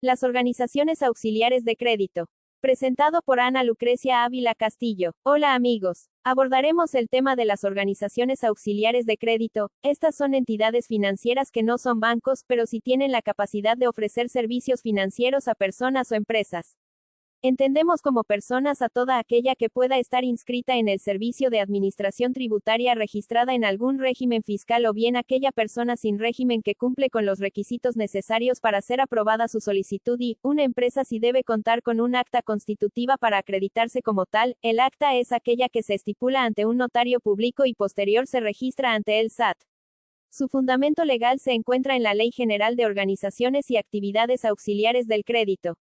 Las organizaciones auxiliares de crédito. Presentado por Ana Lucrecia Ávila Castillo. Hola amigos. Abordaremos el tema de las organizaciones auxiliares de crédito. Estas son entidades financieras que no son bancos, pero sí tienen la capacidad de ofrecer servicios financieros a personas o empresas. Entendemos como personas a toda aquella que pueda estar inscrita en el Servicio de Administración Tributaria registrada en algún régimen fiscal o bien aquella persona sin régimen que cumple con los requisitos necesarios para ser aprobada su solicitud y, una empresa si debe contar con un acta constitutiva para acreditarse como tal. El acta es aquella que se estipula ante un notario público y posterior se registra ante el SAT. Su fundamento legal se encuentra en la Ley General de Organizaciones y Actividades Auxiliares del Crédito.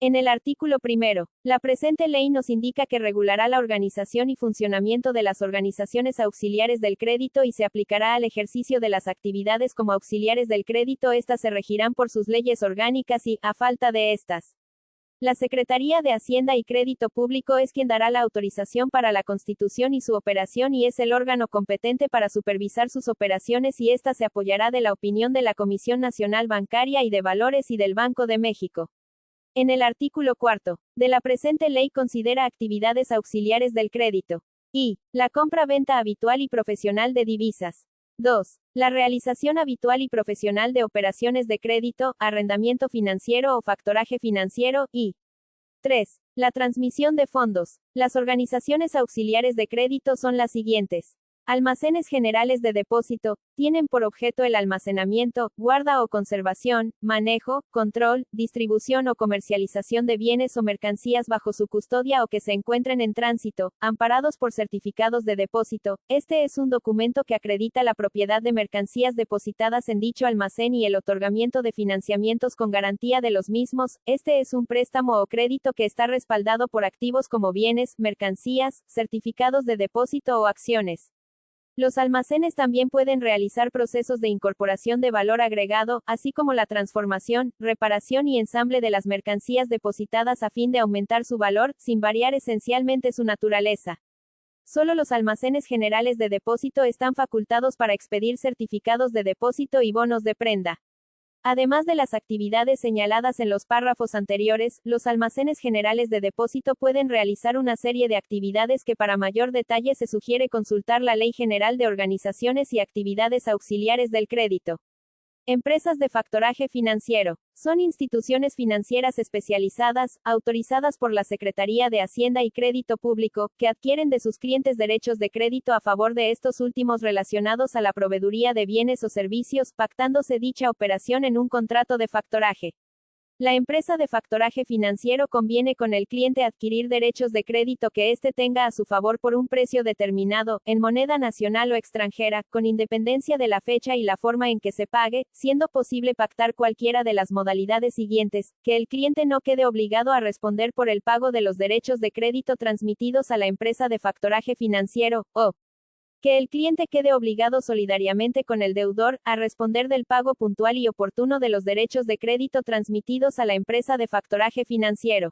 En el artículo primero, la presente ley nos indica que regulará la organización y funcionamiento de las organizaciones auxiliares del crédito y se aplicará al ejercicio de las actividades como auxiliares del crédito. Estas se regirán por sus leyes orgánicas y, a falta de estas, la Secretaría de Hacienda y Crédito Público es quien dará la autorización para la constitución y su operación y es el órgano competente para supervisar sus operaciones y ésta se apoyará de la opinión de la Comisión Nacional Bancaria y de Valores y del Banco de México. En el artículo cuarto, de la presente ley considera actividades auxiliares del crédito. Y, la compra-venta habitual y profesional de divisas. 2. La realización habitual y profesional de operaciones de crédito, arrendamiento financiero o factoraje financiero, y 3. La transmisión de fondos. Las organizaciones auxiliares de crédito son las siguientes. Almacenes generales de depósito, tienen por objeto el almacenamiento, guarda o conservación, manejo, control, distribución o comercialización de bienes o mercancías bajo su custodia o que se encuentren en tránsito, amparados por certificados de depósito. Este es un documento que acredita la propiedad de mercancías depositadas en dicho almacén y el otorgamiento de financiamientos con garantía de los mismos. Este es un préstamo o crédito que está respaldado por activos como bienes, mercancías, certificados de depósito o acciones. Los almacenes también pueden realizar procesos de incorporación de valor agregado, así como la transformación, reparación y ensamble de las mercancías depositadas a fin de aumentar su valor, sin variar esencialmente su naturaleza. Solo los almacenes generales de depósito están facultados para expedir certificados de depósito y bonos de prenda. Además de las actividades señaladas en los párrafos anteriores, los almacenes generales de depósito pueden realizar una serie de actividades que para mayor detalle se sugiere consultar la Ley General de Organizaciones y Actividades Auxiliares del Crédito. Empresas de factoraje financiero. Son instituciones financieras especializadas, autorizadas por la Secretaría de Hacienda y Crédito Público, que adquieren de sus clientes derechos de crédito a favor de estos últimos relacionados a la proveeduría de bienes o servicios, pactándose dicha operación en un contrato de factoraje. La empresa de factoraje financiero conviene con el cliente adquirir derechos de crédito que éste tenga a su favor por un precio determinado, en moneda nacional o extranjera, con independencia de la fecha y la forma en que se pague, siendo posible pactar cualquiera de las modalidades siguientes: que el cliente no quede obligado a responder por el pago de los derechos de crédito transmitidos a la empresa de factoraje financiero, o que el cliente quede obligado solidariamente con el deudor, a responder del pago puntual y oportuno de los derechos de crédito transmitidos a la empresa de factoraje financiero.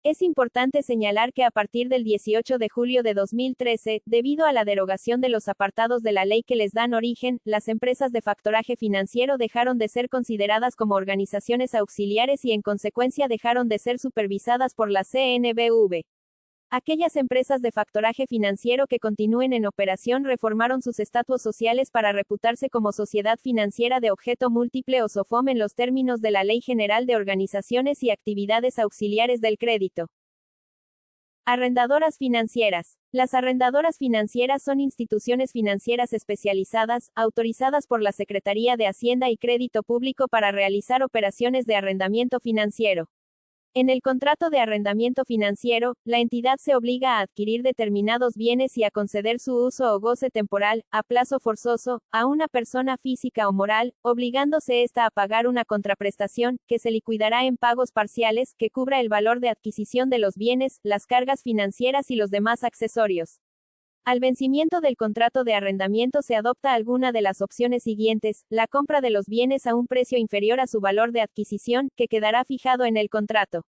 Es importante señalar que a partir del 18 de julio de 2013, debido a la derogación de los apartados de la ley que les dan origen, las empresas de factoraje financiero dejaron de ser consideradas como organizaciones auxiliares y en consecuencia dejaron de ser supervisadas por la CNBV. Aquellas empresas de factoraje financiero que continúen en operación reformaron sus estatutos sociales para reputarse como sociedad financiera de objeto múltiple o SOFOM en los términos de la Ley General de Organizaciones y Actividades Auxiliares del Crédito. Arrendadoras financieras. Las arrendadoras financieras son instituciones financieras especializadas, autorizadas por la Secretaría de Hacienda y Crédito Público para realizar operaciones de arrendamiento financiero. En el contrato de arrendamiento financiero, la entidad se obliga a adquirir determinados bienes y a conceder su uso o goce temporal, a plazo forzoso, a una persona física o moral, obligándose ésta a pagar una contraprestación, que se liquidará en pagos parciales, que cubra el valor de adquisición de los bienes, las cargas financieras y los demás accesorios. Al vencimiento del contrato de arrendamiento se adopta alguna de las opciones siguientes: la compra de los bienes a un precio inferior a su valor de adquisición, que quedará fijado en el contrato.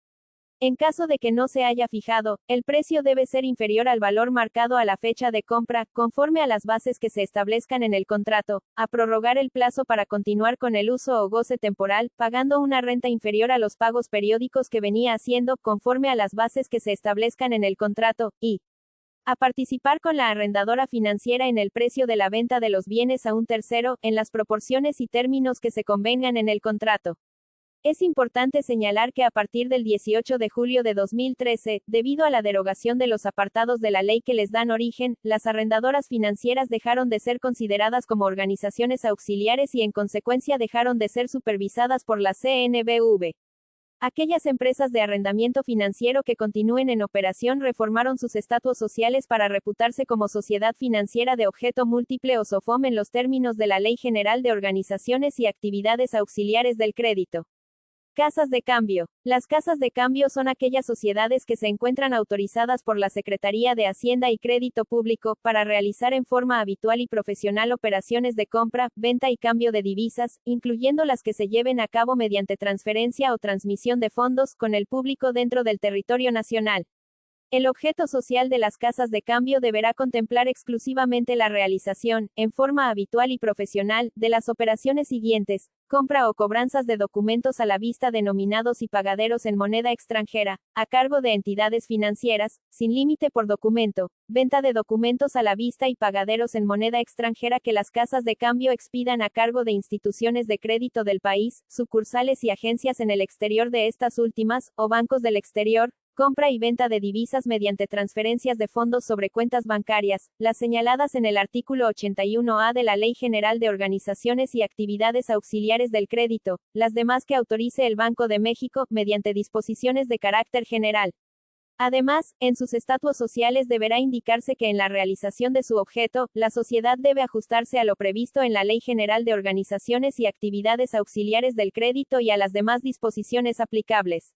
En caso de que no se haya fijado, el precio debe ser inferior al valor marcado a la fecha de compra, conforme a las bases que se establezcan en el contrato, a prorrogar el plazo para continuar con el uso o goce temporal, pagando una renta inferior a los pagos periódicos que venía haciendo, conforme a las bases que se establezcan en el contrato, y a participar con la arrendadora financiera en el precio de la venta de los bienes a un tercero, en las proporciones y términos que se convengan en el contrato. Es importante señalar que a partir del 18 de julio de 2013, debido a la derogación de los apartados de la ley que les dan origen, las arrendadoras financieras dejaron de ser consideradas como organizaciones auxiliares y en consecuencia dejaron de ser supervisadas por la CNBV. Aquellas empresas de arrendamiento financiero que continúen en operación reformaron sus estatutos sociales para reputarse como sociedad financiera de objeto múltiple o SOFOM en los términos de la Ley General de Organizaciones y Actividades Auxiliares del Crédito. Casas de cambio. Las casas de cambio son aquellas sociedades que se encuentran autorizadas por la Secretaría de Hacienda y Crédito Público, para realizar en forma habitual y profesional operaciones de compra, venta y cambio de divisas, incluyendo las que se lleven a cabo mediante transferencia o transmisión de fondos, con el público dentro del territorio nacional. El objeto social de las casas de cambio deberá contemplar exclusivamente la realización, en forma habitual y profesional, de las operaciones siguientes: compra o cobranzas de documentos a la vista denominados y pagaderos en moneda extranjera, a cargo de entidades financieras, sin límite por documento; venta de documentos a la vista y pagaderos en moneda extranjera que las casas de cambio expidan a cargo de instituciones de crédito del país, sucursales y agencias en el exterior de estas últimas, o bancos del exterior; compra y venta de divisas mediante transferencias de fondos sobre cuentas bancarias, las señaladas en el artículo 81A de la Ley General de Organizaciones y Actividades Auxiliares del Crédito, las demás que autorice el Banco de México, mediante disposiciones de carácter general. Además, en sus estatutos sociales deberá indicarse que en la realización de su objeto, la sociedad debe ajustarse a lo previsto en la Ley General de Organizaciones y Actividades Auxiliares del Crédito y a las demás disposiciones aplicables.